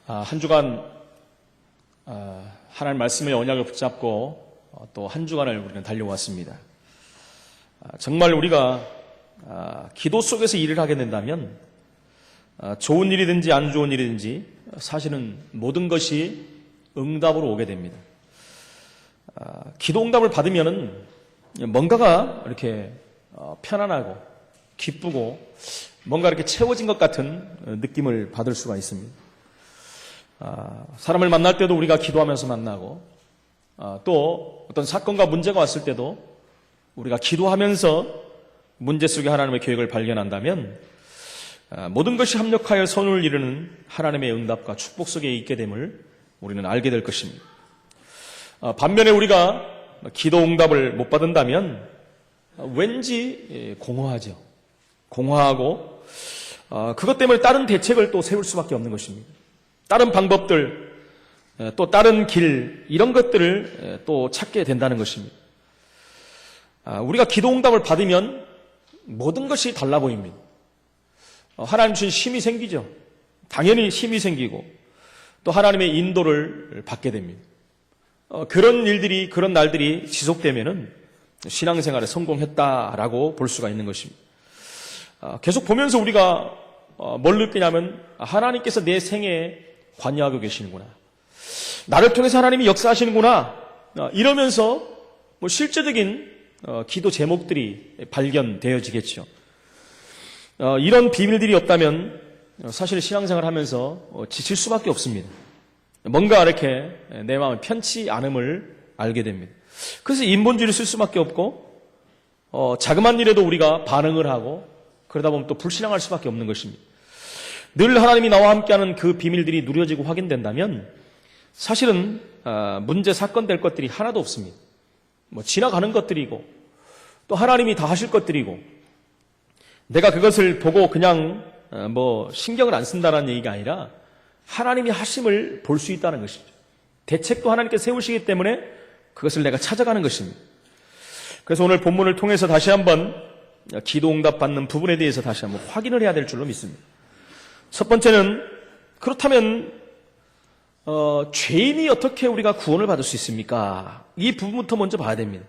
한 주간 하나님 말씀의 언약을 붙잡고 또 한 주간을 우리는 달려왔습니다. 정말 우리가 기도 속에서 일을 하게 된다면 좋은 일이든지 안 좋은 일이든지 사실은 모든 것이 응답으로 오게 됩니다. 기도 응답을 받으면은 뭔가가 이렇게 편안하고 기쁘고 뭔가 이렇게 채워진 것 같은 느낌을 받을 수가 있습니다. 사람을 만날 때도 우리가 기도하면서 만나고 또 어떤 사건과 문제가 왔을 때도 우리가 기도하면서 문제 속에 하나님의 계획을 발견한다면 모든 것이 합력하여 선을 이루는 하나님의 응답과 축복 속에 있게 됨을 우리는 알게 될 것입니다. 반면에 우리가 기도 응답을 못 받는다면 왠지 공허하죠. 공허하고 그것 때문에 다른 대책을 또 세울 수밖에 없는 것입니다. 다른 방법들, 또 다른 길, 이런 것들을 또 찾게 된다는 것입니다. 우리가 기도 응답을 받으면 모든 것이 달라 보입니다. 하나님 주신 힘이 생기죠. 당연히 힘이 생기고 또 하나님의 인도를 받게 됩니다. 그런 일들이, 그런 날들이 지속되면은 신앙생활에 성공했다라고 볼 수가 있는 것입니다. 계속 보면서 우리가 뭘 느끼냐면 하나님께서 내 생애에 관여하고 계시는구나. 나를 통해서 하나님이 역사하시는구나. 이러면서 실제적인 기도 제목들이 발견되어지겠죠. 이런 비밀들이 없다면 사실 신앙생활을 하면서 지칠 수밖에 없습니다. 뭔가 이렇게 내 마음이 편치 않음을 알게 됩니다. 그래서 인본주의를 쓸 수밖에 없고 자그마한 일에도 우리가 반응을 하고 그러다 보면 또 불신앙할 수밖에 없는 것입니다. 늘 하나님이 나와 함께하는 그 비밀들이 누려지고 확인된다면 사실은 문제 사건 될 것들이 하나도 없습니다. 지나가는 것들이고 또 하나님이 다 하실 것들이고 내가 그것을 보고 그냥 신경을 안 쓴다는 얘기가 아니라 하나님이 하심을 볼 수 있다는 것이죠. 대책도 하나님께 세우시기 때문에 그것을 내가 찾아가는 것입니다. 그래서 오늘 본문을 통해서 다시 한번 기도 응답 받는 부분에 대해서 다시 한번 확인을 해야 될 줄로 믿습니다. 첫 번째는 그렇다면 죄인이 어떻게 우리가 구원을 받을 수 있습니까? 이 부분부터 먼저 봐야 됩니다.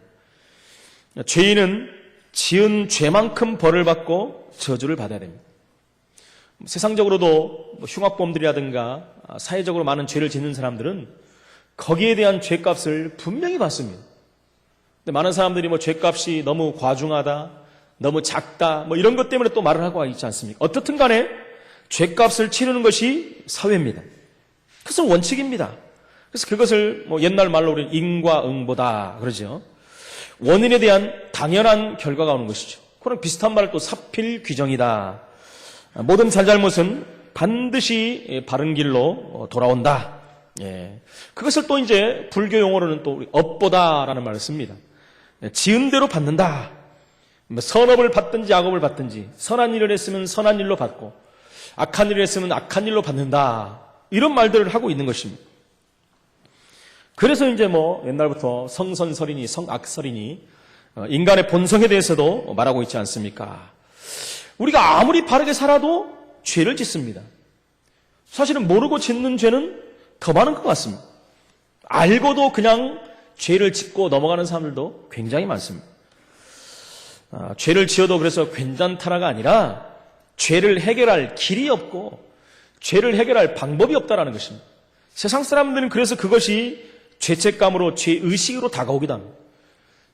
죄인은 지은 죄만큼 벌을 받고 저주를 받아야 됩니다. 세상적으로도 흉악범들이라든가 사회적으로 많은 죄를 짓는 사람들은 거기에 대한 죄값을 분명히 받습니다. 근데 많은 사람들이 죄값이 너무 과중하다, 너무 작다, 이런 것 때문에 또 말을 하고 있지 않습니까? 어떻든 간에 죄값을 치르는 것이 사회입니다. 그것은 원칙입니다. 그래서 그것을 옛날 말로 우리는 인과응보다 그러죠. 원인에 대한 당연한 결과가 오는 것이죠. 그런 비슷한 말을 또 사필귀정이다. 모든 잘잘못은 반드시 바른 길로 돌아온다. 그것을 또 이제 불교 용어로는 또 업보다라는 말을 씁니다. 지은 대로 받는다. 선업을 받든지 악업을 받든지 선한 일을 했으면 선한 일로 받고 악한 일을 했으면 악한 일로 받는다. 이런 말들을 하고 있는 것입니다. 그래서 이제 옛날부터 성선설이니 성악설이니 인간의 본성에 대해서도 말하고 있지 않습니까? 우리가 아무리 바르게 살아도 죄를 짓습니다. 사실은 모르고 짓는 죄는 더 많은 것 같습니다. 알고도 그냥 죄를 짓고 넘어가는 사람들도 굉장히 많습니다. 죄를 지어도 그래서 괜찮다라가 아니라 죄를 해결할 길이 없고 죄를 해결할 방법이 없다라는 것입니다. 세상 사람들은 그래서 그것이 죄책감으로 죄의식으로 다가오기도 합니다.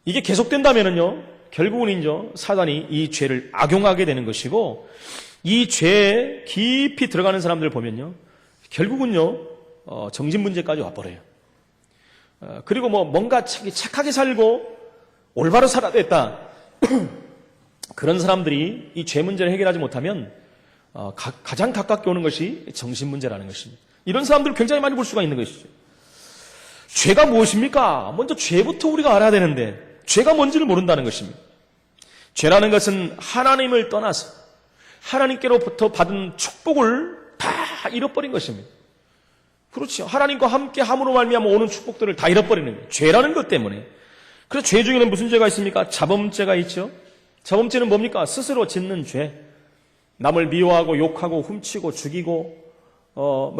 이게 계속된다면은요, 결국은 사단이 이 죄를 악용하게 되는 것이고, 이 죄에 깊이 들어가는 사람들을 보면요, 결국은요, 정신문제까지 와버려요. 그리고 뭔가 착하게 살고, 올바로 살아야 됐다. 그런 사람들이 이 죄 문제를 해결하지 못하면, 가장 가깝게 오는 것이 정신문제라는 것입니다. 이런 사람들을 굉장히 많이 볼 수가 있는 것이죠. 죄가 무엇입니까? 먼저 죄부터 우리가 알아야 되는데, 죄가 뭔지를 모른다는 것입니다. 죄라는 것은 하나님을 떠나서 하나님께로부터 받은 축복을 다 잃어버린 것입니다. 그렇죠. 하나님과 함께 함으로 말미암아 오는 축복들을 다 잃어버리는 거예요. 죄라는 것 때문에. 그래서 죄 중에는 무슨 죄가 있습니까? 자범죄가 있죠. 자범죄는 뭡니까? 스스로 짓는 죄. 남을 미워하고 욕하고 훔치고 죽이고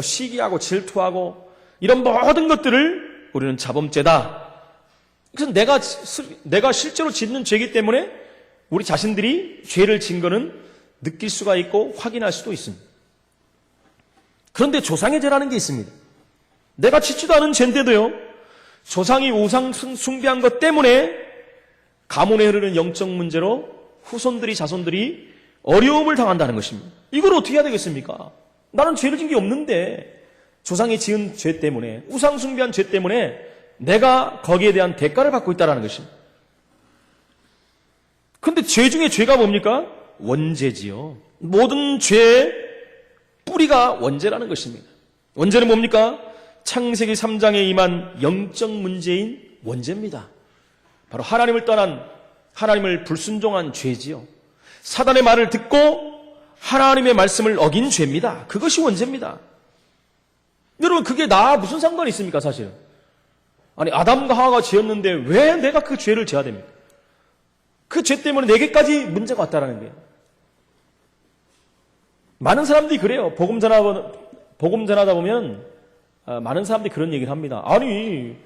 시기하고 질투하고 이런 모든 것들을 우리는 자범죄다. 그래서 내가 실제로 짓는 죄이기 때문에 우리 자신들이 죄를 진 거는 느낄 수가 있고 확인할 수도 있습니다. 그런데 조상의 죄라는 게 있습니다. 내가 짓지도 않은 죄인데도요, 조상이 우상 숭배한 것 때문에 가문에 흐르는 영적 문제로 후손들이 자손들이 어려움을 당한다는 것입니다. 이걸 어떻게 해야 되겠습니까? 나는 죄를 진 게 없는데 조상이 지은 죄 때문에, 우상 숭배한 죄 때문에 내가 거기에 대한 대가를 받고 있다는 것입니다. 그런데 죄 중에 죄가 뭡니까? 원죄지요. 모든 죄의 뿌리가 원죄라는 것입니다. 원죄는 뭡니까? 창세기 3장에 임한 영적 문제인 원죄입니다. 바로 하나님을 떠난, 하나님을 불순종한 죄지요. 사단의 말을 듣고 하나님의 말씀을 어긴 죄입니다. 그것이 원죄입니다. 여러분, 그게 나와 무슨 상관이 있습니까, 사실은? 아니, 아담과 하와가 죄였는데 왜 내가 그 죄를 져야 됩니까? 그 죄 때문에 내게까지 문제가 왔다라는 거예요. 많은 사람들이 그래요. 복음 전하다 보면 많은 사람들이 그런 얘기를 합니다. 아니,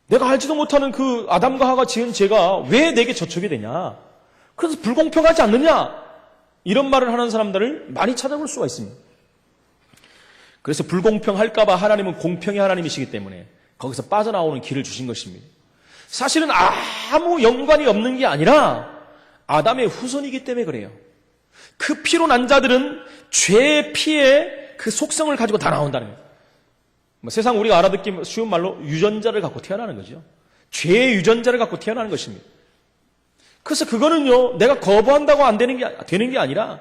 내가 알지도 못하는 그 아담과 하와가 지은 죄가 왜 내게 저촉이 되냐? 그래서 불공평하지 않느냐? 이런 말을 하는 사람들을 많이 찾아볼 수가 있습니다. 그래서 불공평할까봐 하나님은 공평의 하나님이시기 때문에 거기서 빠져나오는 길을 주신 것입니다. 사실은 아무 연관이 없는 게 아니라 아담의 후손이기 때문에 그래요. 그 피로 난 자들은 죄의 피의 그 속성을 가지고 다 나온다는 거예요. 세상 우리가 알아듣기 쉬운 말로 유전자를 갖고 태어나는 거죠. 죄의 유전자를 갖고 태어나는 것입니다. 그래서 그거는요, 내가 거부한다고 안 되는 게 아니라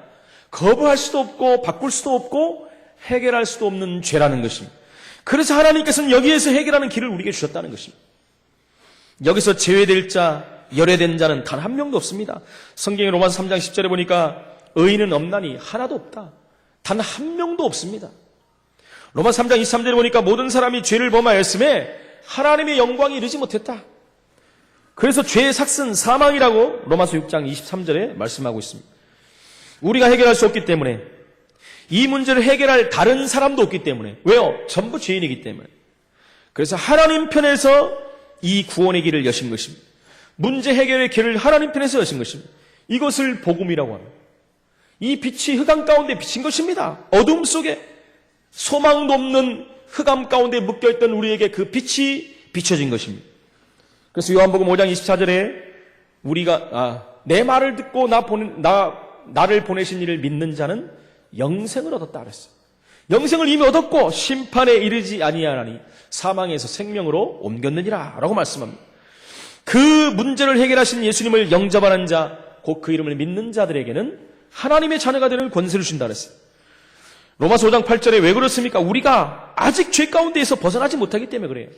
거부할 수도 없고 바꿀 수도 없고 해결할 수도 없는 죄라는 것입니다. 그래서 하나님께서는 여기에서 해결하는 길을 우리에게 주셨다는 것입니다. 여기서 제외될 자, 열외된 자는 단 한 명도 없습니다. 성경의 로마서 3장 10절에 보니까 의인은 없나니 하나도 없다. 단 한 명도 없습니다. 로마서 3장 23절에 보니까 모든 사람이 죄를 범하였음에 하나님의 영광이 이르지 못했다. 그래서 죄의 삭은 사망이라고 로마서 6장 23절에 말씀하고 있습니다. 우리가 해결할 수 없기 때문에, 이 문제를 해결할 다른 사람도 없기 때문에, 왜요? 전부 죄인이기 때문에. 그래서 하나님 편에서 이 구원의 길을 여신 것입니다. 문제 해결의 길을 하나님 편에서 여신 것입니다. 이것을 복음이라고 합니다. 이 빛이 흑암 가운데 비친 것입니다. 어둠 속에 소망도 없는 흑암 가운데 묶여있던 우리에게 그 빛이 비춰진 것입니다. 그래서 요한복음 5장 24절에 우리가 내 말을 듣고 나를 보내신 이를 믿는 자는 영생을 얻었다 그랬어요. 영생을 이미 얻었고 심판에 이르지 아니하나니 사망에서 생명으로 옮겼느니라 라고 말씀합니다. 그 문제를 해결하신 예수님을 영접하는 자, 곧 그 이름을 믿는 자들에게는 하나님의 자녀가 되는 권세를 주신다 그랬어요. 로마서 5장 8절에 왜 그렇습니까? 우리가 아직 죄 가운데에서 벗어나지 못하기 때문에 그래요.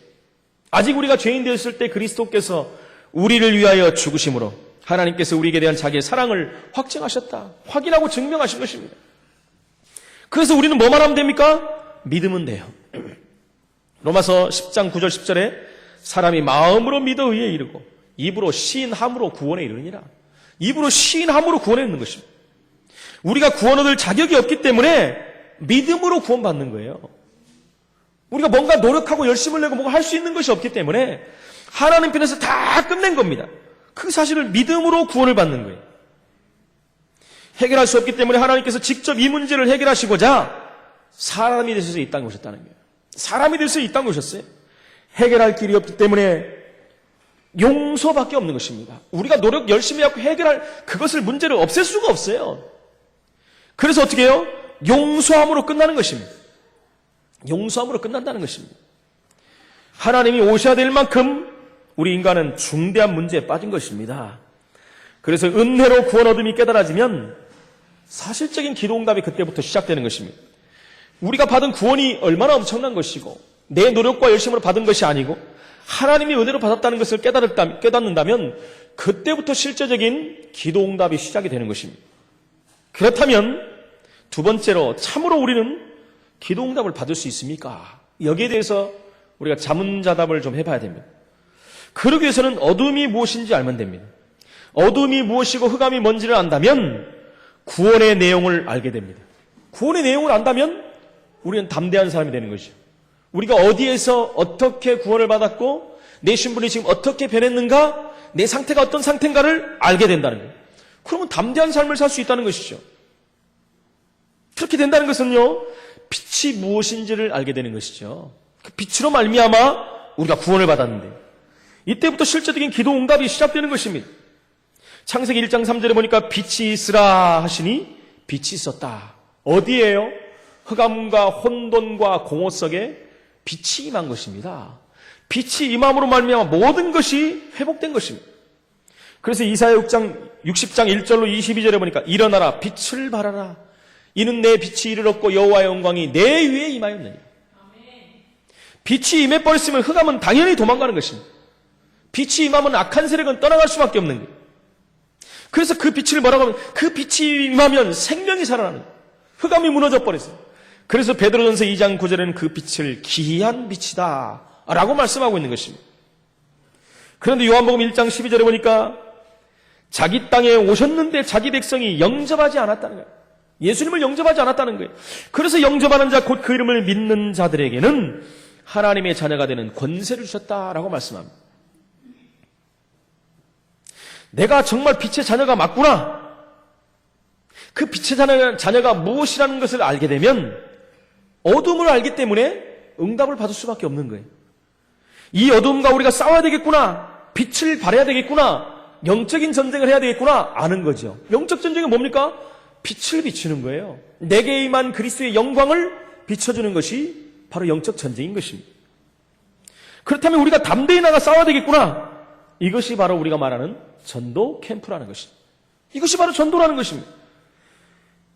아직 우리가 죄인 되었을 때 그리스도께서 우리를 위하여 죽으심으로 하나님께서 우리에게 대한 자기의 사랑을 확증하셨다. 확인하고 증명하신 것입니다. 그래서 우리는 뭐만 하면 됩니까? 믿으면 돼요. 로마서 10장 9절 10절에 사람이 마음으로 믿어 의에 이르고 입으로 시인함으로 구원에 이르느니라. 입으로 시인함으로 구원에 이르는 것입니다. 우리가 구원 얻을 자격이 없기 때문에 믿음으로 구원받는 거예요. 우리가 뭔가 노력하고 열심을 내고 뭔가 할 수 있는 것이 없기 때문에 하나님 편에서 다 끝낸 겁니다. 그 사실을 믿음으로 구원을 받는 거예요. 해결할 수 없기 때문에 하나님께서 직접 이 문제를 해결하시고자 사람이 되셔서 이 땅에 오셨다는 거예요. 사람이 되셔서 이 땅에 오셨어요. 해결할 길이 없기 때문에 용서밖에 없는 것입니다. 우리가 노력 열심히 하고 해결할 그것을 문제를 없앨 수가 없어요. 그래서 어떻게 해요? 용서함으로 끝나는 것입니다. 용서함으로 끝난다는 것입니다. 하나님이 오셔야 될 만큼 우리 인간은 중대한 문제에 빠진 것입니다. 그래서 은혜로 구원 얻음이 깨달아지면 사실적인 기도응답이 그때부터 시작되는 것입니다. 우리가 받은 구원이 얼마나 엄청난 것이고 내 노력과 열심으로 받은 것이 아니고 하나님이 은혜로 받았다는 것을 깨닫는다면 그때부터 실제적인 기도응답이 시작이 되는 것입니다. 그렇다면 두 번째로 참으로 우리는 기도응답을 받을 수 있습니까? 여기에 대해서 우리가 자문자답을 좀 해봐야 됩니다. 그러기 위해서는 어둠이 무엇인지 알면 됩니다. 어둠이 무엇이고 흑암이 뭔지를 안다면 구원의 내용을 알게 됩니다. 구원의 내용을 안다면 우리는 담대한 사람이 되는 것이죠. 우리가 어디에서 어떻게 구원을 받았고 내 신분이 지금 어떻게 변했는가, 내 상태가 어떤 상태인가를 알게 된다는 거예요. 그러면 담대한 삶을 살 수 있다는 것이죠. 그렇게 된다는 것은요, 빛이 무엇인지를 알게 되는 것이죠. 그 빛으로 말미암아 우리가 구원을 받았는데, 이때부터 실제적인 기도 응답이 시작되는 것입니다. 창세기 1장 3절에 보니까 빛이 있으라 하시니 빛이 있었다. 어디에요? 흑암과 혼돈과 공허 속에 빛이 임한 것입니다. 빛이 임함으로 말미암아 모든 것이 회복된 것입니다. 그래서 이사야 60장 1절로 22절에 보니까 일어나라 빛을 발하라 이는 내 빛이 이르렀고 여호와의 영광이 내 위에 임하였느니라. 빛이 임해버렸으면 흑암은 당연히 도망가는 것입니다. 빛이 임하면 악한 세력은 떠나갈 수밖에 없는 거예요. 그래서 그 빛을 뭐라고 하면, 그 빛이 임하면 생명이 살아나는 거예요. 흑암이 무너져 버렸어요. 그래서 베드로전서 2장 9절에는 그 빛을 기이한 빛이다 라고 말씀하고 있는 것입니다. 그런데 요한복음 1장 12절에 보니까 자기 땅에 오셨는데 자기 백성이 영접하지 않았다는 거예요. 예수님을 영접하지 않았다는 거예요. 그래서 영접하는 자, 곧 그 이름을 믿는 자들에게는 하나님의 자녀가 되는 권세를 주셨다라고 말씀합니다. 내가 정말 빛의 자녀가 맞구나. 그 빛의 자녀가 무엇이라는 것을 알게 되면 어둠을 알기 때문에 응답을 받을 수밖에 없는 거예요. 이 어둠과 우리가 싸워야 되겠구나. 빛을 발해야 되겠구나. 영적인 전쟁을 해야 되겠구나. 아는 거죠. 영적 전쟁은 뭡니까? 빛을 비추는 거예요. 내게 임한 그리스도의 영광을 비춰주는 것이 바로 영적 전쟁인 것입니다. 그렇다면 우리가 담대히 나가 싸워야 되겠구나. 이것이 바로 우리가 말하는 전도 캠프라는 것입니다. 이것이 바로 전도라는 것입니다.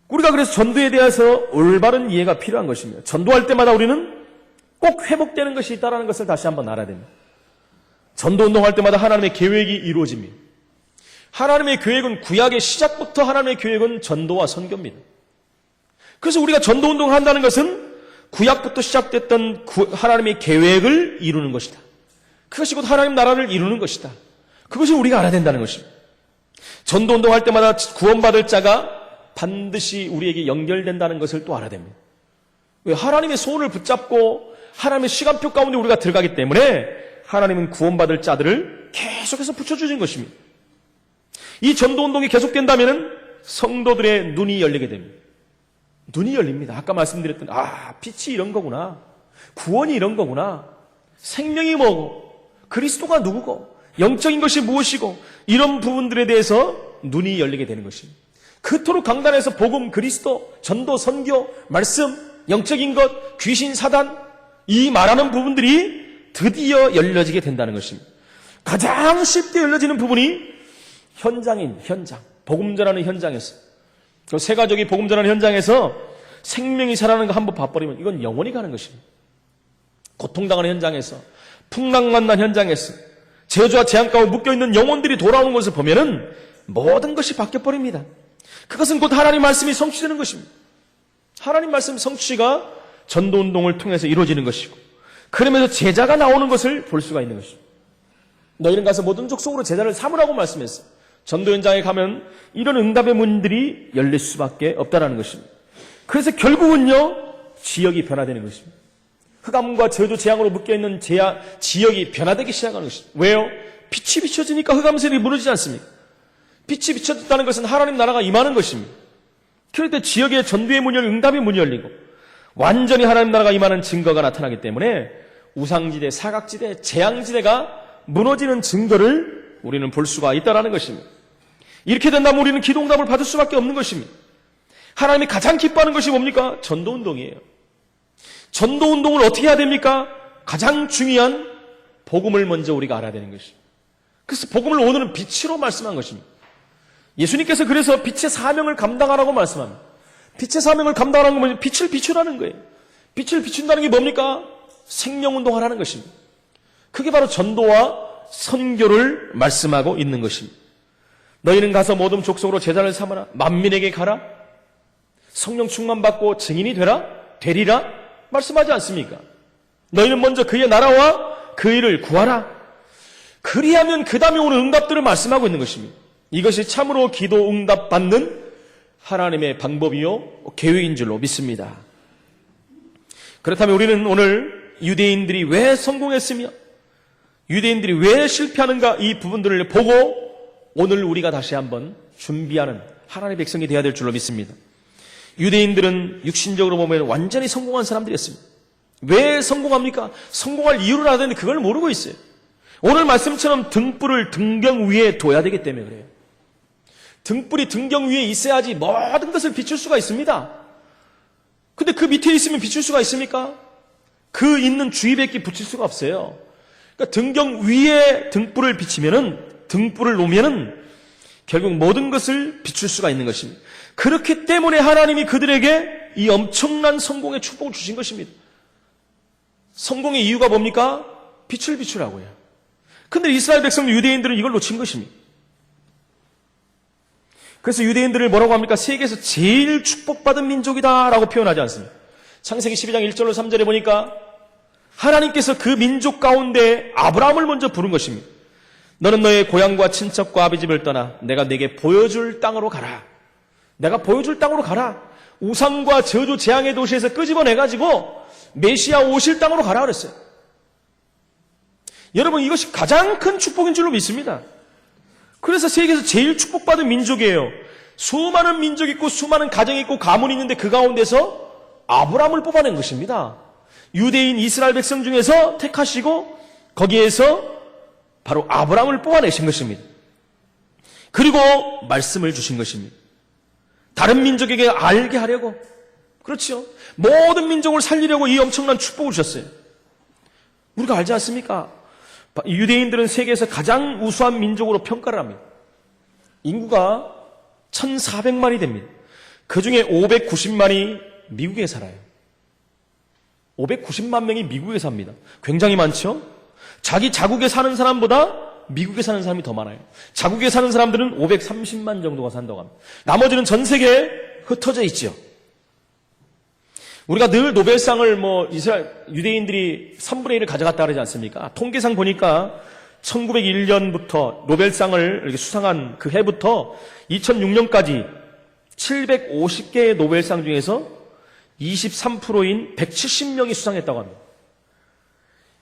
우리가 그래서 전도에 대해서 올바른 이해가 필요한 것입니다. 전도할 때마다 우리는 꼭 회복되는 것이 있다는 것을 다시 한번 알아야 됩니다. 전도운동할 때마다 하나님의 계획이 이루어집니다. 하나님의 계획은 구약의 시작부터 하나님의 계획은 전도와 선교입니다. 그래서 우리가 전도운동을 한다는 것은 구약부터 시작됐던 하나님의 계획을 이루는 것이다. 그것이 곧 하나님 나라를 이루는 것이다. 그것을 우리가 알아야 된다는 것입니다. 전도운동할 때마다 구원받을 자가 반드시 우리에게 연결된다는 것을 또 알아야 됩니다. 왜? 하나님의 소원을 붙잡고 하나님의 시간표 가운데 우리가 들어가기 때문에 하나님은 구원받을 자들을 계속해서 붙여주신 것입니다. 이 전도운동이 계속된다면 성도들의 눈이 열리게 됩니다. 눈이 열립니다. 아까 말씀드렸던 빛이 이런 거구나. 구원이 이런 거구나. 생명이 뭐고 그리스도가 누구고 영적인 것이 무엇이고 이런 부분들에 대해서 눈이 열리게 되는 것입니다. 그토록 강단에서 복음, 그리스도, 전도, 선교, 말씀, 영적인 것, 귀신, 사단 이 말하는 부분들이 드디어 열려지게 된다는 것입니다. 가장 쉽게 열려지는 부분이 현장, 복음 전하는 현장에서 그 세 가족이 복음 전하는 현장에서 생명이 살아나는 거 한번 봐버리면 이건 영원히 가는 것입니다. 고통당하는 현장에서 풍랑만난 현장에서 저주와 재앙 가운데 묶여있는 영혼들이 돌아오는 것을 보면은 모든 것이 바뀌어버립니다. 그것은 곧 하나님 말씀이 성취되는 것입니다. 하나님 말씀 성취가 전도운동을 통해서 이루어지는 것이고 그러면서 제자가 나오는 것을 볼 수가 있는 것입니다. 너희는 가서 모든 족속으로 제자를 삼으라고 말씀했어요. 전도 현장에 가면 이런 응답의 문들이 열릴 수밖에 없다는 것입니다. 그래서 결국은요 지역이 변화되는 것입니다. 흑암과 저주 재앙으로 묶여있는 지역이 변화되기 시작하는 것입니다. 왜요? 빛이 비춰지니까 흑암 세력이 무너지지 않습니까? 빛이 비춰졌다는 것은 하나님 나라가 임하는 것입니다. 그럴 때 지역의 전도의 문이 열리고 응답의 문이 열리고 완전히 하나님 나라가 임하는 증거가 나타나기 때문에 우상지대, 사각지대, 재앙지대가 무너지는 증거를 우리는 볼 수가 있다는 것입니다. 이렇게 된다면 우리는 기도 응답을 받을 수밖에 없는 것입니다. 하나님이 가장 기뻐하는 것이 뭡니까? 전도운동이에요. 전도운동을 어떻게 해야 됩니까? 가장 중요한 복음을 먼저 우리가 알아야 되는 것입니다. 그래서 복음을 오늘은 빛으로 말씀한 것입니다. 예수님께서 그래서 빛의 사명을 감당하라고 말씀합니다. 빛의 사명을 감당하는 건 빛을 비추라는 거예요. 빛을 비춘다는 게 뭡니까? 생명운동을 하는 것입니다. 그게 바로 전도와 선교를 말씀하고 있는 것입니다. 너희는 가서 모든 족속으로 제자를 삼아라. 만민에게 가라. 성령 충만받고 증인이 되리라. 말씀하지 않습니까? 너희는 먼저 그의 나라와 그 일을 구하라. 그리하면 그 다음에 오는 응답들을 말씀하고 있는 것입니다. 이것이 참으로 기도 응답 받는 하나님의 방법이요 계획인 줄로 믿습니다. 그렇다면 우리는 오늘 유대인들이 왜 성공했으며 유대인들이 왜 실패하는가 이 부분들을 보고 오늘 우리가 다시 한번 준비하는 하나님의 백성이 되어야 될 줄로 믿습니다. 유대인들은 육신적으로 보면 완전히 성공한 사람들이었습니다. 왜 성공합니까? 성공할 이유를 알았는데 그걸 모르고 있어요. 오늘 말씀처럼 등불을 등경 위에 둬야 되기 때문에 그래요. 등불이 등경 위에 있어야지 모든 것을 비출 수가 있습니다. 근데 그 밑에 있으면 비출 수가 있습니까? 그 있는 주위밖에 붙일 수가 없어요. 그러니까 등경 위에 등불을 비치면은, 등불을 놓으면은 결국 모든 것을 비출 수가 있는 것입니다. 그렇기 때문에 하나님이 그들에게 이 엄청난 성공의 축복을 주신 것입니다. 성공의 이유가 뭡니까? 빛을 비추라고요. 근데 이스라엘 백성 유대인들은 이걸 놓친 것입니다. 그래서 유대인들을 뭐라고 합니까? 세계에서 제일 축복받은 민족이다라고 표현하지 않습니다. 창세기 12장 1절로 3절에 보니까 하나님께서 그 민족 가운데 아브라함을 먼저 부른 것입니다. 너는 너의 고향과 친척과 아비집을 떠나 내가 네게 보여줄 땅으로 가라. 내가 보여줄 땅으로 가라. 우상과 저주 재앙의 도시에서 끄집어내가지고 메시아 오실 땅으로 가라 그랬어요. 여러분 이것이 가장 큰 축복인 줄로 믿습니다. 그래서 세계에서 제일 축복받은 민족이에요. 수많은 민족이 있고 수많은 가정이 있고 가문이 있는데 그 가운데서 아브라함을 뽑아낸 것입니다. 유대인 이스라엘 백성 중에서 택하시고 거기에서 바로 아브라함을 뽑아내신 것입니다. 그리고 말씀을 주신 것입니다. 다른 민족에게 알게 하려고, 그렇죠? 모든 민족을 살리려고 이 엄청난 축복을 주셨어요. 우리가 알지 않습니까? 유대인들은 세계에서 가장 우수한 민족으로 평가를 합니다. 인구가 1,400만이 됩니다. 그 중에 590만이 미국에 살아요. 590만 명이 미국에 삽니다. 굉장히 많죠? 자기 자국에 사는 사람보다 미국에 사는 사람이 더 많아요. 자국에 사는 사람들은 530만 정도가 산다고 합니다. 나머지는 전 세계에 흩어져 있죠. 우리가 늘 노벨상을 이스라엘 유대인들이 3분의 1을 가져갔다 그러지 않습니까? 통계상 보니까 1901년부터 노벨상을 이렇게 수상한 그 해부터 2006년까지 750개의 노벨상 중에서 23%인 170명이 수상했다고 합니다.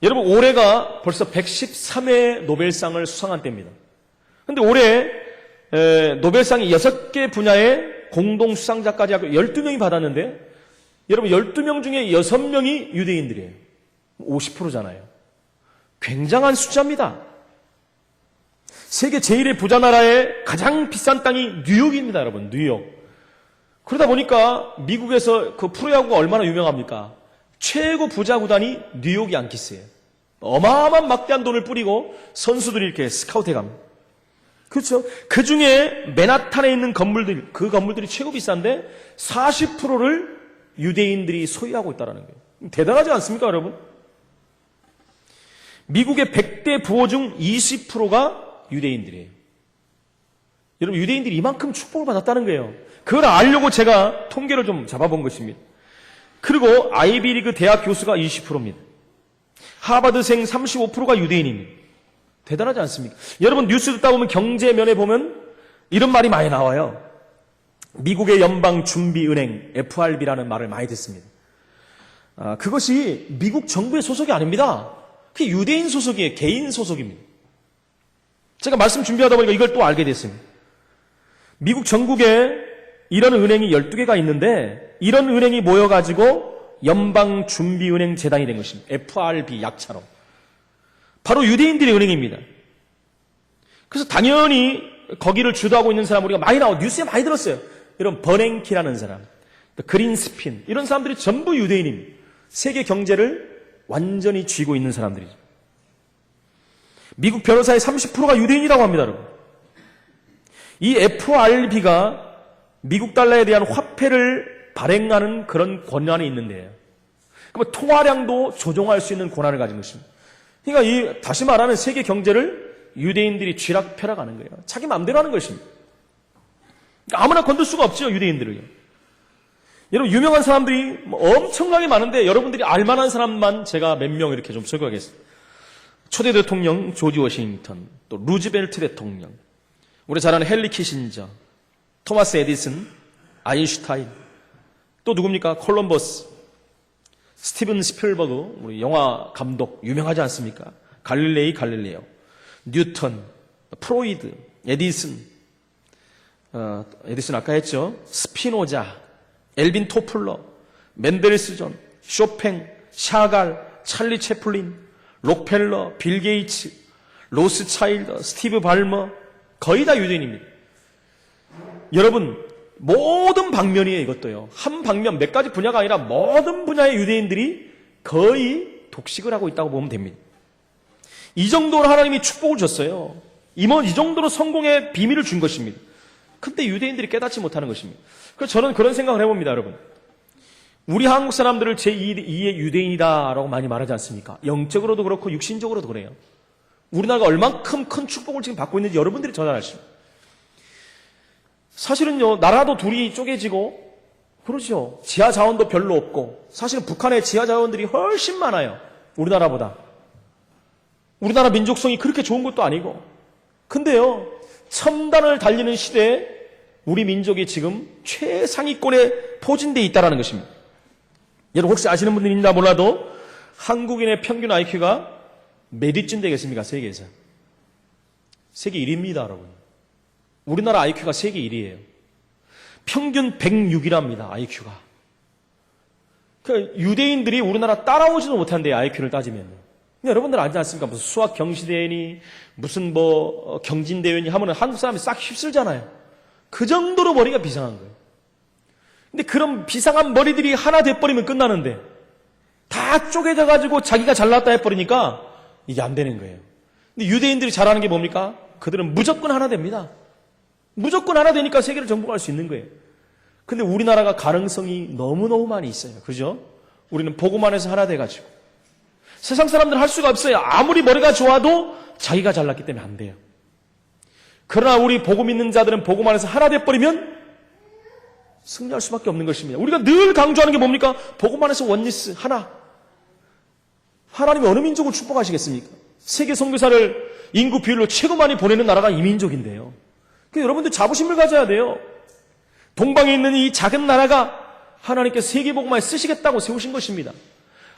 여러분 올해가 벌써 113회 노벨상을 수상한 때입니다. 그런데 올해 노벨상이 6개 분야의 공동 수상자까지 하고 12명이 받았는데 여러분 12명 중에 6명이 유대인들이에요. 50%잖아요. 굉장한 숫자입니다. 세계 제1의 부자 나라의 가장 비싼 땅이 뉴욕입니다, 여러분. 뉴욕. 그러다 보니까 미국에서 그 프로야구가 얼마나 유명합니까? 최고 부자 구단이 뉴욕 양키스예요. 어마어마한 막대한 돈을 뿌리고 선수들이 이렇게 스카우트해 갑니다. 그렇죠? 그 중에 맨하탄에 있는 건물들, 그 건물들이 최고 비싼데 40%를 유대인들이 소유하고 있다는 거예요. 대단하지 않습니까, 여러분? 미국의 100대 부호 중 20%가 유대인들이에요. 여러분, 유대인들이 이만큼 축복을 받았다는 거예요. 그걸 알려고 제가 통계를 좀 잡아본 것입니다. 그리고 아이비리그 대학 교수가 20%입니다. 하버드생 35%가 유대인입니다. 대단하지 않습니까? 여러분, 뉴스 듣다 보면 경제면에 보면 이런 말이 많이 나와요. 미국의 연방준비은행 FRB라는 말을 많이 듣습니다. 그것이 미국 정부의 소속이 아닙니다. 그게 유대인 소속이에요. 개인 소속입니다. 제가 말씀 준비하다 보니까 이걸 또 알게 됐습니다. 미국 전국에 이런 은행이 12개가 있는데 이런 은행이 모여가지고 연방준비은행 재단이 된 것입니다. FRB 약자로. 바로 유대인들의 은행입니다. 그래서 당연히 거기를 주도하고 있는 사람 우리가 많이 뉴스에 많이 들었어요. 이런 버냉키라는 사람, 그린스핀 이런 사람들이 전부 유대인입니다. 세계 경제를 완전히 쥐고 있는 사람들이죠. 미국 변호사의 30%가 유대인이라고 합니다, 여러분. 이 FRB가 미국 달러에 대한 화폐를 발행하는 그런 권한이 있는데요. 그러면 통화량도 조정할 수 있는 권한을 가진 것입니다. 그러니까 다시 말하면 세계 경제를 유대인들이 쥐락펴락하는 거예요. 자기 마음대로 하는 것입니다. 아무나 건들 수가 없죠, 유대인들을요. 여러분, 유명한 사람들이 엄청나게 많은데 여러분들이 알만한 사람만 제가 몇 명 이렇게 좀 소개하겠습니다. 초대 대통령 조지 워싱턴, 또 루즈벨트 대통령, 우리 잘 아는 헨리 키신저, 토마스 에디슨, 아인슈타인, 또 누굽니까? 콜럼버스, 스티븐 스필버그, 우리 영화 감독 유명하지 않습니까? 갈릴레오, 뉴턴, 프로이드, 에디슨 아까 했죠. 스피노자, 엘빈 토플러, 맨델스존, 쇼팽, 샤갈, 찰리 채플린, 록펠러, 빌 게이츠, 로스차일드, 스티브 발머, 거의 다 유대인입니다. 여러분, 모든 방면이에요. 이것도요. 한 방면, 몇 가지 분야가 아니라 모든 분야의 유대인들이 거의 독식을 하고 있다고 보면 됩니다. 이 정도로 하나님이 축복을 줬어요. 이 정도로 성공의 비밀을 준 것입니다. 근데 유대인들이 깨닫지 못하는 것입니다. 그래서 저는 그런 생각을 해봅니다, 여러분. 우리 한국 사람들을 제2의 유대인이다라고 많이 말하지 않습니까? 영적으로도 그렇고 육신적으로도 그래요. 우리나라가 얼만큼 큰 축복을 지금 받고 있는지 여러분들이 더 잘 아십니다. 사실은요, 나라도 둘이 쪼개지고, 그러죠. 지하 자원도 별로 없고, 사실은 북한의 지하 자원들이 훨씬 많아요. 우리나라보다. 우리나라 민족성이 그렇게 좋은 것도 아니고. 근데요, 첨단을 달리는 시대에 우리 민족이 지금 최상위권에 포진되어 있다는 것입니다. 여러분 혹시 아시는 분들이 있나 몰라도 한국인의 평균 IQ가 몇 위쯤 되겠습니까? 세계에서. 세계 1위입니다, 여러분. 우리나라 IQ가 세계 1위예요. 평균 106이랍니다, IQ가. 유대인들이 우리나라 따라오지도 못한대요, IQ를 따지면. 여러분들 알지 않습니까? 무슨 수학 경시대회니, 무슨 경진대회니 하면 한국 사람이 싹 휩쓸잖아요. 그 정도로 머리가 비상한 거예요. 근데 그런 비상한 머리들이 하나 돼버리면 끝나는데, 다 쪼개져가지고 자기가 잘났다 해버리니까 이게 안 되는 거예요. 근데 유대인들이 잘하는 게 뭡니까? 그들은 무조건 하나 됩니다. 무조건 하나 되니까 세계를 정복할 수 있는 거예요. 근데 우리나라가 가능성이 너무너무 많이 있어요. 그죠? 우리는 복음 안에서 하나 돼가지고. 세상 사람들은 할 수가 없어요. 아무리 머리가 좋아도 자기가 잘났기 때문에 안 돼요. 그러나 우리 복음 있는 자들은 복음 안에서 하나 돼버리면 승리할 수밖에 없는 것입니다. 우리가 늘 강조하는 게 뭡니까? 복음 안에서 원리스, 하나. 하나님이 어느 민족을 축복하시겠습니까? 세계 선교사를 인구 비율로 최고 많이 보내는 나라가 이 민족인데요. 그러니까 여러분들 자부심을 가져야 돼요. 동방에 있는 이 작은 나라가 하나님께서 세계 복음화에 쓰시겠다고 세우신 것입니다.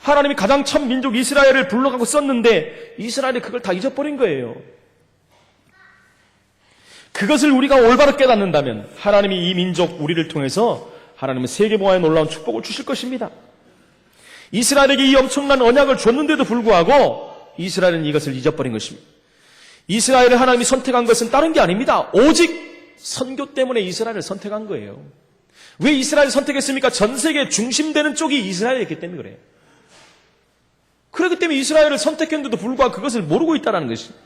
하나님이 가장 첫 민족 이스라엘을 불러가고 썼는데 이스라엘이 그걸 다 잊어버린 거예요. 그것을 우리가 올바로 깨닫는다면 하나님이 이 민족 우리를 통해서 하나님은 세계복음화에 놀라운 축복을 주실 것입니다. 이스라엘에게 이 엄청난 언약을 줬는데도 불구하고 이스라엘은 이것을 잊어버린 것입니다. 이스라엘을 하나님이 선택한 것은 다른 게 아닙니다. 오직 선교 때문에 이스라엘을 선택한 거예요. 왜 이스라엘을 선택했습니까? 전 세계 중심되는 쪽이 이스라엘이었기 때문에 그래요. 그렇기 때문에 이스라엘을 선택했는데도 불구하고 그것을 모르고 있다는 것입니다.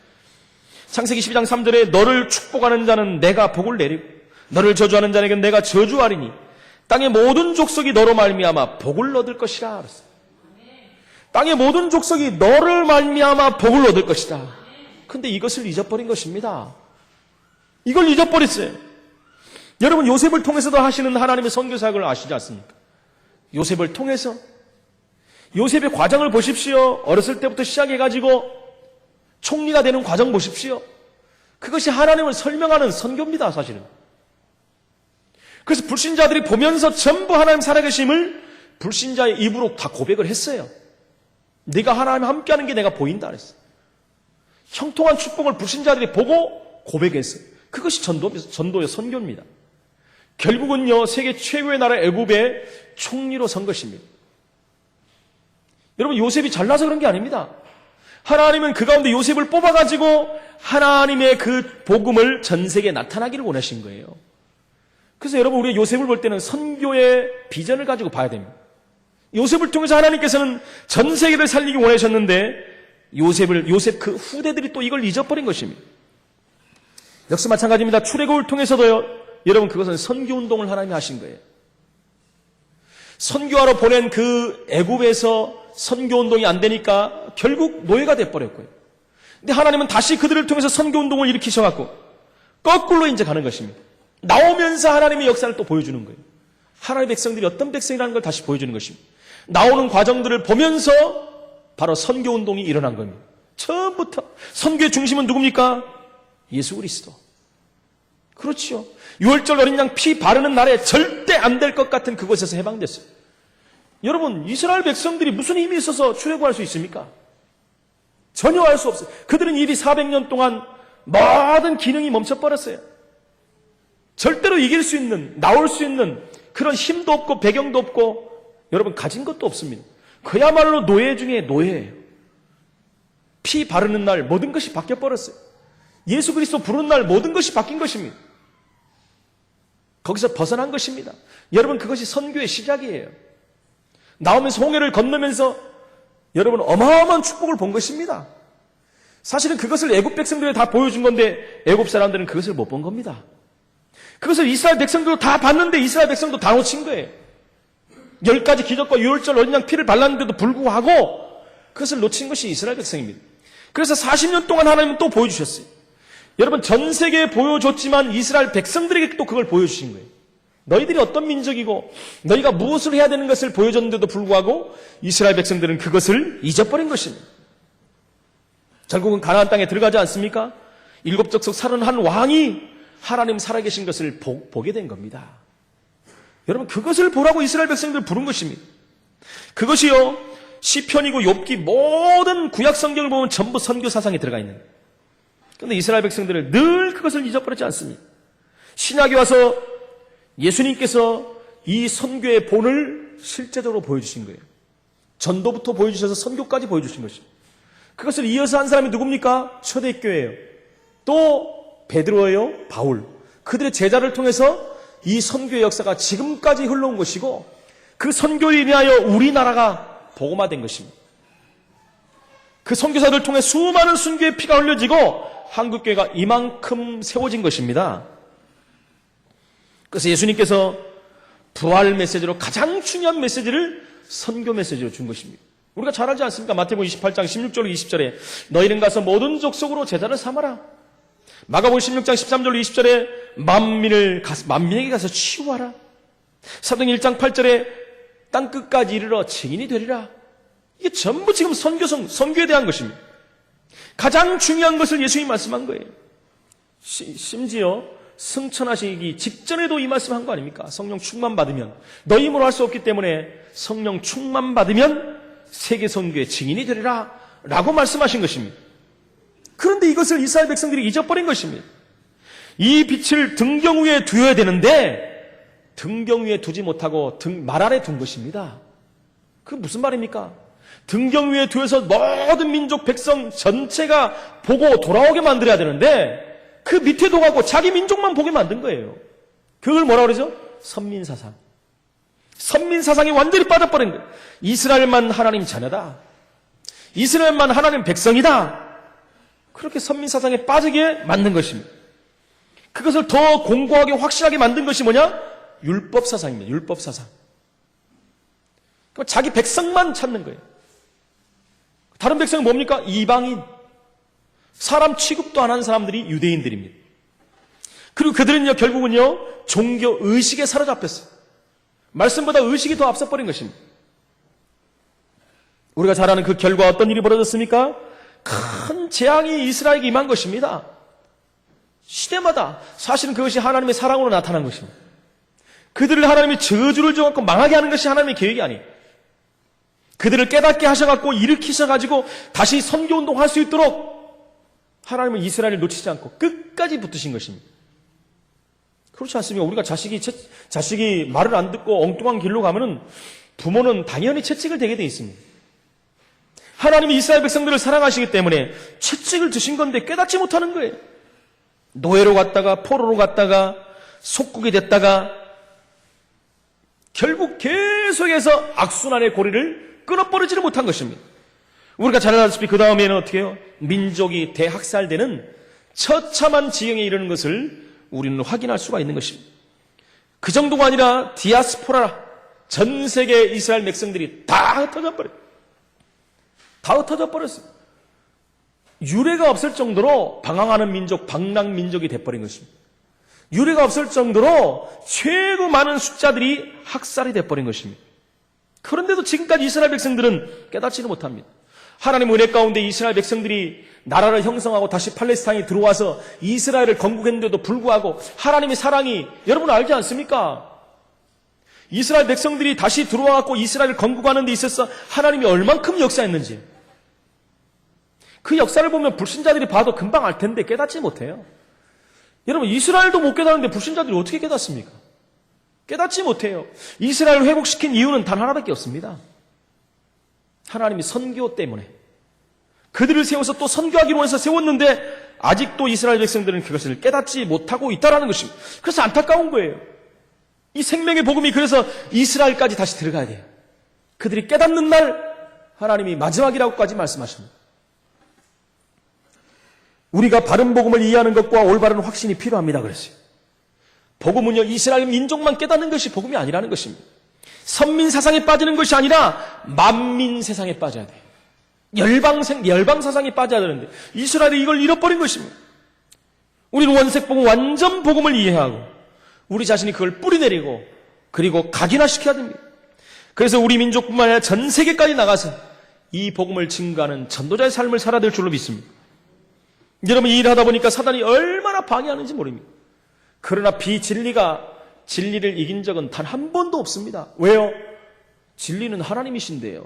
창세기 12장 3절에 너를 축복하는 자는 내가 복을 내리고 너를 저주하는 자에게는 내가 저주하리니 땅의 모든 족속이 너로 말미암아 복을 얻을 것이라 그랬어요. 땅의 모든 족속이 너를 말미암아 복을 얻을 것이다. 근데 이것을 잊어버린 것입니다. 이걸 잊어버렸어요. 여러분 요셉을 통해서도 하시는 하나님의 선교 사역을 아시지 않습니까? 요셉을 통해서 요셉의 과정을 보십시오. 어렸을 때부터 시작해가지고 총리가 되는 과정 보십시오. 그것이 하나님을 설명하는 선교입니다, 사실은. 그래서 불신자들이 보면서 전부 하나님 살아계심을 불신자의 입으로 다 고백을 했어요. 네가 하나님과 함께하는 게 내가 보인다 그랬어요. 형통한 축복을 불신자들이 보고 고백했어요. 그것이 전도의 선교입니다. 결국은요, 세계 최고의 나라 애굽의 총리로 선 것입니다. 여러분, 요셉이 잘나서 그런 게 아닙니다. 하나님은 그 가운데 요셉을 뽑아가지고 하나님의 그 복음을 전 세계에 나타나기를 원하신 거예요. 그래서 여러분, 우리가 요셉을 볼 때는 선교의 비전을 가지고 봐야 됩니다. 요셉을 통해서 하나님께서는 전 세계를 살리기 원하셨는데 요셉 그 후대들이 또 이걸 잊어버린 것입니다. 역시 마찬가지입니다. 출애굽을 통해서도요, 여러분 그것은 선교운동을 하나님이 하신 거예요. 선교하러 보낸 그 애굽에서 선교운동이 안 되니까 결국 노예가 돼버렸고요. 근데 하나님은 다시 그들을 통해서 선교운동을 일으키셔갖고 거꾸로 이제 가는 것입니다. 나오면서 하나님의 역사를 또 보여주는 거예요. 하나님의 백성들이 어떤 백성이라는 걸 다시 보여주는 것입니다. 나오는 과정들을 보면서 바로 선교운동이 일어난 겁니다. 처음부터 선교의 중심은 누굽니까? 예수 그리스도. 그렇죠. 유월절 어린 양 피 바르는 날에 절대 안 될 것 같은 그곳에서 해방됐어요. 여러분, 이스라엘 백성들이 무슨 힘이 있어서 출애굽할 수 있습니까? 전혀 알 수 없어요. 그들은 이미 400년 동안 모든 기능이 멈춰버렸어요. 절대로 이길 수 있는, 나올 수 있는 그런 힘도 없고 배경도 없고 여러분 가진 것도 없습니다. 그야말로 노예 중에 노예예요. 피 바르는 날 모든 것이 바뀌어버렸어요. 예수 그리스도 부르는 날 모든 것이 바뀐 것입니다. 거기서 벗어난 것입니다. 여러분 그것이 선교의 시작이에요. 나오면서 홍해를 건너면서 여러분 어마어마한 축복을 본 것입니다. 사실은 그것을 애굽 백성들에 다 보여준 건데 애굽 사람들은 그것을 못 본 겁니다. 그것을 이스라엘 백성들도 다 봤는데 이스라엘 백성도 다 놓친 거예요. 10가지 기적과 유월절 어린 양 피를 발랐는데도 불구하고 그것을 놓친 것이 이스라엘 백성입니다. 그래서 40년 동안 하나님은 또 보여주셨어요. 여러분 전 세계에 보여줬지만 이스라엘 백성들에게 또 그걸 보여주신 거예요. 너희들이 어떤 민족이고 너희가 무엇을 해야 되는 것을 보여줬는데도 불구하고 이스라엘 백성들은 그것을 잊어버린 것입니다. 결국은 가나안 땅에 들어가지 않습니까? 7족속 31왕이 하나님 살아계신 것을 보게 된 겁니다. 여러분 그것을 보라고 이스라엘 백성들을 부른 것입니다. 그것이요 시편이고 욥기 모든 구약 성경을 보면 전부 선교 사상에 들어가 있는 거예요. 그런데 이스라엘 백성들은 늘 그것을 잊어버리지 않습니다. 신약에 와서 예수님께서 이 선교의 본을 실제적으로 보여주신 거예요. 전도부터 보여주셔서 선교까지 보여주신 것입니다. 그것을 이어서 한 사람이 누굽니까? 초대교회예요. 또 베드로예요. 바울. 그들의 제자를 통해서 이 선교의 역사가 지금까지 흘러온 것이고 그 선교를 인하여 우리나라가 복음화된 것입니다. 그 선교사들 통해 수많은 순교의 피가 흘려지고 한국교회가 이만큼 세워진 것입니다. 그래서 예수님께서 부활 메시지로 가장 중요한 메시지를 선교 메시지로 준 것입니다. 우리가 잘 알지 않습니까? 마태복음 28장 16절 20절에 너희는 가서 모든 족속으로 제자를 삼아라. 마가복음 16장 13절 20절에 만민에게 가서 치유하라. 사도행 1장 8절에 땅끝까지 이르러 증인이 되리라. 이게 전부 지금 선교에 대한 것입니다. 가장 중요한 것을 예수님이 말씀한 거예요. 심지어 승천하시기 직전에도 이 말씀한 거 아닙니까? 성령 충만 받으면 너희 힘으로 할 수 없기 때문에 성령 충만 받으면 세계 선교의 증인이 되리라 라고 말씀하신 것입니다. 그런데 이것을 이스라엘 백성들이 잊어버린 것입니다. 이 빛을 등경 위에 두어야 되는데 등경 위에 두지 못하고 말 아래 둔 것입니다. 그게 무슨 말입니까? 등경 위에 두어서 모든 민족 백성 전체가 보고 돌아오게 만들어야 되는데 그 밑에 둬가고 자기 민족만 보게 만든 거예요. 그걸 뭐라 그러죠? 선민사상. 선민사상이 완전히 빠져버린 거예요. 이스라엘만 하나님 자녀다. 이스라엘만 하나님 백성이다. 그렇게 선민사상에 빠지게 만든 것입니다. 그것을 더 공고하게 확실하게 만든 것이 뭐냐? 율법사상입니다. 율법사상. 자기 백성만 찾는 거예요. 다른 백성은 뭡니까? 이방인. 사람 취급도 안 하는 사람들이 유대인들입니다. 그리고 그들은요, 결국은요, 종교 의식에 사로잡혔어요. 말씀보다 의식이 더 앞서버린 것입니다. 우리가 잘 아는 그 결과 어떤 일이 벌어졌습니까? 큰 재앙이 이스라엘에게 임한 것입니다. 시대마다 사실은 그것이 하나님의 사랑으로 나타난 것입니다. 그들을 하나님이 저주를 줘갖고 망하게 하는 것이 하나님의 계획이 아니에요. 그들을 깨닫게 하셔갖고 일으키셔가지고 다시 선교운동 할 수 있도록 하나님은 이스라엘을 놓치지 않고 끝까지 붙으신 것입니다. 그렇지 않습니까? 우리가 자식이 말을 안 듣고 엉뚱한 길로 가면은 부모는 당연히 채찍을 대게 돼 있습니다. 하나님이 이스라엘 백성들을 사랑하시기 때문에 채찍을 드신 건데 깨닫지 못하는 거예요. 노예로 갔다가 포로로 갔다가 속국이 됐다가 결국 계속해서 악순환의 고리를 끊어버리지를 못한 것입니다. 우리가 잘 알다시피 그 다음에는 어떻게 해요? 민족이 대학살되는 처참한 지경에 이르는 것을 우리는 확인할 수가 있는 것입니다. 그 정도가 아니라 디아스포라, 전 세계 이스라엘 백성들이 다 흩어져 버렸어요. 다 흩어져 버렸어요. 유례가 없을 정도로 방황하는 민족, 방랑 민족이 돼버린 것입니다. 유례가 없을 정도로 최고 많은 숫자들이 학살이 돼버린 것입니다. 그런데도 지금까지 이스라엘 백성들은 깨닫지도 못합니다. 하나님 은혜 가운데 이스라엘 백성들이 나라를 형성하고 다시 팔레스타인에 들어와서 이스라엘을 건국했는데도 불구하고 하나님의 사랑이 여러분 알지 않습니까? 이스라엘 백성들이 다시 들어와갖고 이스라엘을 건국하는 데 있어서 하나님이 얼만큼 역사했는지 그 역사를 보면 불신자들이 봐도 금방 알 텐데 깨닫지 못해요. 여러분 이스라엘도 못 깨닫는데 불신자들이 어떻게 깨닫습니까? 깨닫지 못해요. 이스라엘을 회복시킨 이유는 단 하나밖에 없습니다. 하나님이 선교 때문에 그들을 세워서 또 선교하기로 해서 세웠는데 아직도 이스라엘 백성들은 그것을 깨닫지 못하고 있다는 것입니다. 그래서 안타까운 거예요. 이 생명의 복음이 그래서 이스라엘까지 다시 들어가야 돼요. 그들이 깨닫는 날 하나님이 마지막이라고까지 말씀하십니다. 우리가 바른 복음을 이해하는 것과 올바른 확신이 필요합니다. 그랬어요. 복음은요, 이스라엘 민족만 깨닫는 것이 복음이 아니라는 것입니다. 선민 사상에 빠지는 것이 아니라 만민 세상에 빠져야 돼요. 열방 사상에 빠져야 되는데 이스라엘이 이걸 잃어버린 것입니다. 우리는 원색 복음, 완전 복음을 이해하고 우리 자신이 그걸 뿌리내리고 그리고 각인화시켜야 됩니다. 그래서 우리 민족뿐만 아니라 전 세계까지 나가서 이 복음을 증거하는 전도자의 삶을 살아야 될 줄로 믿습니다. 여러분 이 일을 하다 보니까 사단이 얼마나 방해하는지 모릅니다. 그러나 진리를 이긴 적은 단 한 번도 없습니다. 왜요? 진리는 하나님이신데요.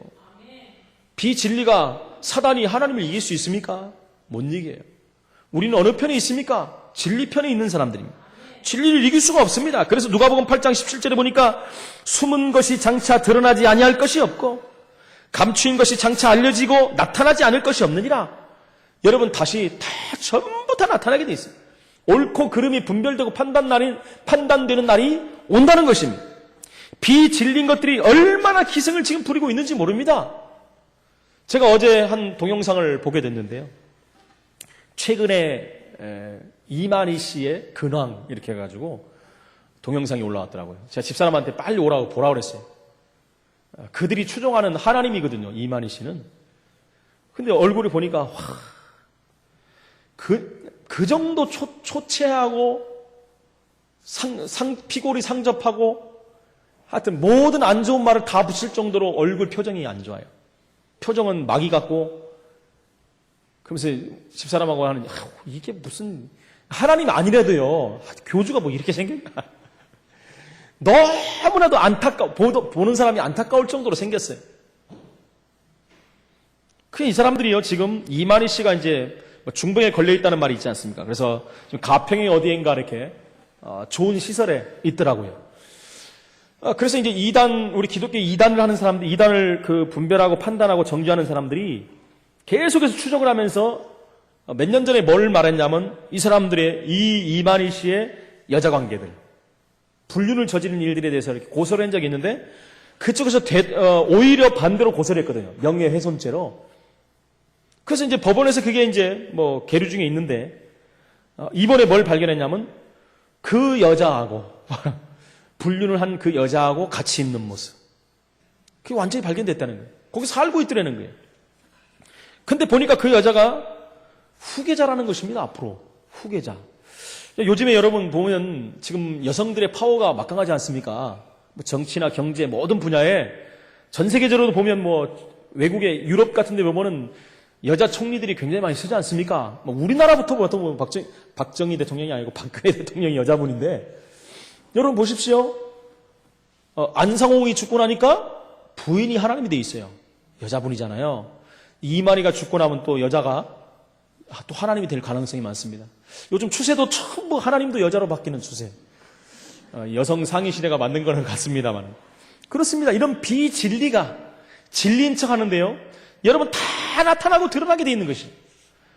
비진리가 사단이 하나님을 이길 수 있습니까? 못 이겨요. 우리는 어느 편에 있습니까? 진리 편에 있는 사람들입니다. 진리를 이길 수가 없습니다. 그래서 누가복음 8장 17절에 보니까 숨은 것이 장차 드러나지 아니할 것이 없고 감추인 것이 장차 알려지고 나타나지 않을 것이 없느니라. 여러분 다시 전부 다 나타나게 돼 있습니다. 옳고 그름이 분별되고 판단되는 날이 온다는 것입니다. 비진리인 것들이 얼마나 기승을 지금 부리고 있는지 모릅니다. 제가 어제 한 동영상을 보게 됐는데요. 최근에 이만희 씨의 근황 이렇게 해가지고 동영상이 올라왔더라고요. 제가 집사람한테 빨리 오라고 보라 그랬어요. 그들이 추종하는 하나님이거든요. 이만희 씨는. 근데 얼굴이 보니까 그 정도 초췌하고 피골이 상접하고 하여튼 모든 안 좋은 말을 다 붙일 정도로 얼굴 표정이 안 좋아요. 표정은 마귀 같고 그러면서 집사람하고 하는 이게 무슨 하나님 아니라도요 교주가 뭐 이렇게 생겼나 너무나도 보는 사람이 안타까울 정도로 생겼어요. 이 사람들이요 지금 이만희 씨가 이제 중병에 걸려 있다는 말이 있지 않습니까? 그래서 지금 가평의 어디엔가 이렇게 좋은 시설에 있더라고요. 그래서 이제 우리 기독교 이단을 하는 사람들, 이단을 분별하고 판단하고 정죄하는 사람들이 계속해서 추적을 하면서 몇 년 전에 뭘 말했냐면 이 사람들의 이만희 씨의 여자 관계들, 불륜을 저지른 일들에 대해서 이렇게 고소를 한 적이 있는데 그쪽에서 오히려 반대로 고소를 했거든요. 명예훼손죄로. 그래서 이제 법원에서 그게 이제 계류 중에 있는데 이번에 뭘 발견했냐면 그 여자하고 불륜을 한 그 여자하고 같이 있는 모습. 그게 완전히 발견됐다는 거예요. 거기 살고 있더라는 거예요. 근데 보니까 그 여자가 후계자라는 것입니다. 앞으로. 후계자. 요즘에 여러분 보면 지금 여성들의 파워가 막강하지 않습니까? 정치나 경제 모든 분야에 전 세계적으로도 보면 외국의 유럽 같은 데 보면은 여자 총리들이 굉장히 많이 쓰지 않습니까? 우리나라부터 보면 박정희 대통령이 아니고 박근혜 대통령이 여자분인데 여러분 보십시오. 안상홍이 죽고 나니까 부인이 하나님이 돼 있어요. 여자분이잖아요. 이만희가 죽고 나면 또 여자가 또 하나님이 될 가능성이 많습니다. 요즘 추세도 전부 하나님도 여자로 바뀌는 추세. 여성 상위 시대가 만든 거는 같습니다만. 그렇습니다. 이런 비진리가 진리인 척 하는데요. 여러분 다 나타나고 드러나게 돼 있는 것이.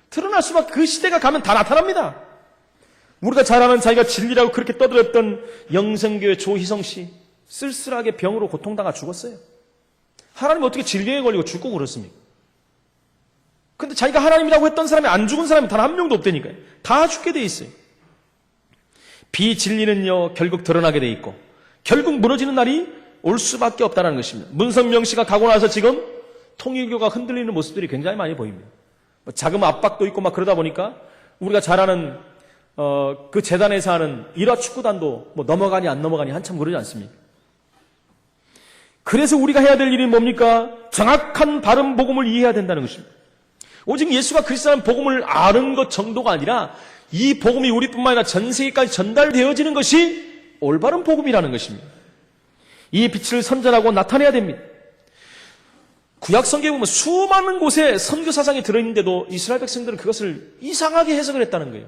드러날 수밖에 그 시대가 가면 다 나타납니다. 우리가 잘 아는 자기가 진리라고 그렇게 떠들었던 영성교회 조희성 씨. 쓸쓸하게 병으로 고통당하 죽었어요. 하나님이 어떻게 진리에 걸리고 죽고 그렇습니까? 근데 자기가 하나님이라고 했던 사람이 안 죽은 사람이 단 한 명도 없다니까요. 다 죽게 돼 있어요. 비진리는요 결국 드러나게 돼 있고 결국 무너지는 날이 올 수밖에 없다는 것입니다. 문선명 씨가 가고 나서 지금 통일교가 흔들리는 모습들이 굉장히 많이 보입니다. 자금 압박도 있고 그러다 보니까 우리가 잘 아는 그 재단에서 하는 일화 축구단도 넘어가니 안 넘어가니 한참 그러지 않습니까? 그래서 우리가 해야 될 일이 뭡니까? 정확한 바른 복음을 이해해야 된다는 것입니다. 오직 예수가 그리스도라는 복음을 아는 것 정도가 아니라 이 복음이 우리뿐만 아니라 전 세계까지 전달되어지는 것이 올바른 복음이라는 것입니다. 이 빛을 선전하고 나타내야 됩니다. 구약 성경에 보면 수많은 곳에 선교 사상이 들어있는데도 이스라엘 백성들은 그것을 이상하게 해석을 했다는 거예요.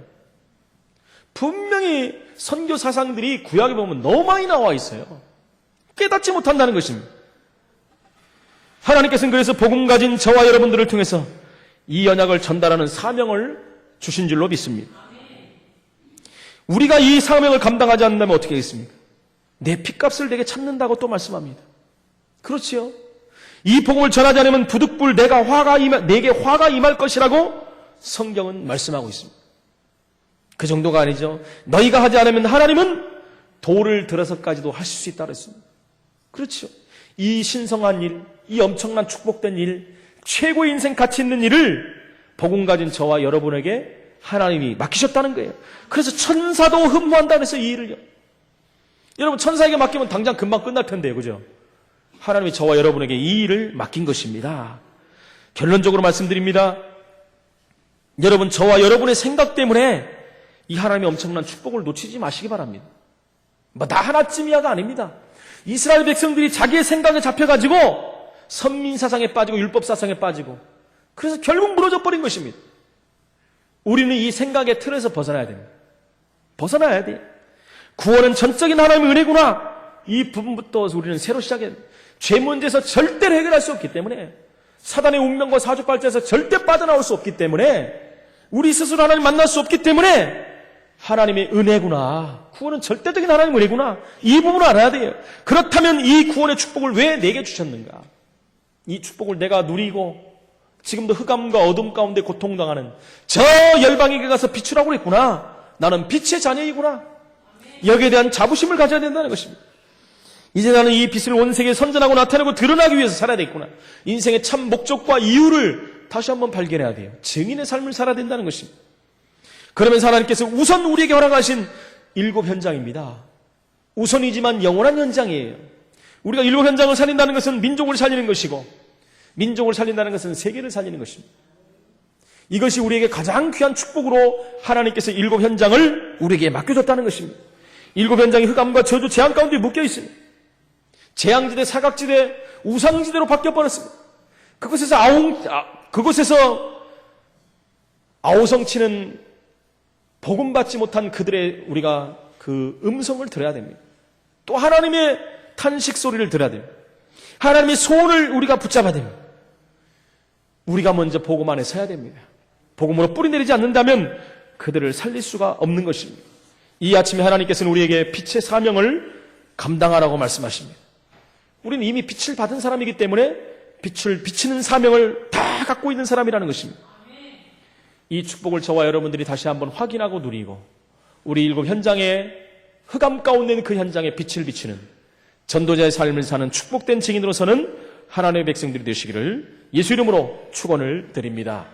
분명히 선교 사상들이 구약에 보면 너무 많이 나와 있어요. 깨닫지 못한다는 것입니다. 하나님께서는 그래서 복음 가진 저와 여러분들을 통해서 이 언약을 전달하는 사명을 주신 줄로 믿습니다. 우리가 이 사명을 감당하지 않는다면 어떻게 하겠습니까? 내 핏값을 내게 찾는다고 또 말씀합니다. 그렇지요? 이 복음을 전하지 않으면 부득불 내게 화가 임할 것이라고 성경은 말씀하고 있습니다. 그 정도가 아니죠. 너희가 하지 않으면 하나님은 돌을 들어서까지도 하실 수 있다고 했습니다. 그렇죠. 이 신성한 일, 이 엄청난 축복된 일, 최고의 인생 가치 있는 일을 복음 가진 저와 여러분에게 하나님이 맡기셨다는 거예요. 그래서 천사도 흠모한다 그래서 이 일을요. 여러분 천사에게 맡기면 당장 금방 끝날 텐데요. 그죠? 하나님이 저와 여러분에게 이 일을 맡긴 것입니다. 결론적으로 말씀드립니다. 여러분 저와 여러분의 생각 때문에 이 하나님의 엄청난 축복을 놓치지 마시기 바랍니다. 나 하나쯤이야가 아닙니다. 이스라엘 백성들이 자기의 생각에 잡혀가지고 선민사상에 빠지고 율법사상에 빠지고 그래서 결국 무너져 버린 것입니다. 우리는 이 생각의 틀에서 벗어나야 됩니다. 벗어나야 돼요. 구원은 전적인 하나님의 은혜구나. 이 부분부터 우리는 새로 시작해야 됩니다. 죄 문제에서 절대로 해결할 수 없기 때문에 사단의 운명과 사주팔자에서 절대 빠져나올 수 없기 때문에 우리 스스로 하나님 만날 수 없기 때문에 하나님의 은혜구나. 구원은 절대적인 하나님의 은혜구나. 이 부분을 알아야 돼요. 그렇다면 이 구원의 축복을 왜 내게 주셨는가? 이 축복을 내가 누리고 지금도 흑암과 어둠 가운데 고통당하는 저 열방에게 가서 비추라고 그랬구나. 나는 빛의 자녀이구나. 여기에 대한 자부심을 가져야 된다는 것입니다. 이제 나는 이 빛을 온 세계에 선전하고 나타내고 드러나기 위해서 살아야 되겠구나. 인생의 참 목적과 이유를 다시 한번 발견해야 돼요. 증인의 삶을 살아야 된다는 것입니다. 그러면서 하나님께서 우선 우리에게 허락하신 7 현장입니다. 우선이지만 영원한 현장이에요. 우리가 7 현장을 살린다는 것은 민족을 살리는 것이고 민족을 살린다는 것은 세계를 살리는 것입니다. 이것이 우리에게 가장 귀한 축복으로 하나님께서 7 현장을 우리에게 맡겨줬다는 것입니다. 7 현장이 흑암과 저주 재앙 가운데 묶여 있습니다. 재앙지대, 사각지대, 우상지대로 바뀌어버렸습니다. 그곳에서 아우성치는 복음받지 못한 그들의 우리가 그 음성을 들어야 됩니다. 또 하나님의 탄식 소리를 들어야 됩니다. 하나님의 소원을 우리가 붙잡아야 됩니다. 우리가 먼저 복음 안에 서야 됩니다. 복음으로 뿌리내리지 않는다면 그들을 살릴 수가 없는 것입니다. 이 아침에 하나님께서는 우리에게 빛의 사명을 감당하라고 말씀하십니다. 우리는 이미 빛을 받은 사람이기 때문에 빛을 비치는 사명을 다 갖고 있는 사람이라는 것입니다. 이 축복을 저와 여러분들이 다시 한번 확인하고 누리고 우리 7 현장에 흑암 가운데 있는 그 현장에 빛을 비치는 전도자의 삶을 사는 축복된 증인으로서는 하나님의 백성들이 되시기를 예수 이름으로 축원을 드립니다.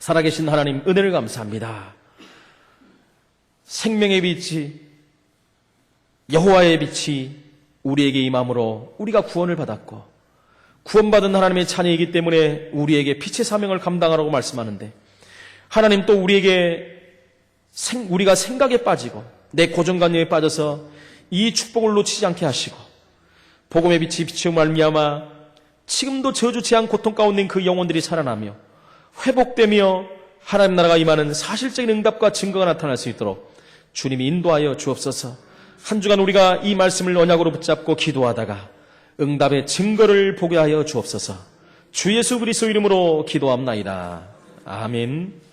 살아계신 하나님 은혜를 감사합니다. 생명의 빛이 여호와의 빛이 우리에게 임함으로 우리가 구원을 받았고 구원받은 하나님의 자녀이기 때문에 우리에게 빛의 사명을 감당하라고 말씀하는데 하나님 또 우리가 생각에 빠지고 내 고정관념에 빠져서 이 축복을 놓치지 않게 하시고 복음의 빛이 비추어 말미암아 지금도 저주 재앙 고통 가운데 있는 그 영혼들이 살아나며 회복되며 하나님 나라가 임하는 사실적인 응답과 증거가 나타날 수 있도록 주님이 인도하여 주옵소서. 한 주간 우리가 이 말씀을 언약으로 붙잡고 기도하다가 응답의 증거를 보게 하여 주옵소서. 주 예수 그리스도 이름으로 기도합나이다. 아멘.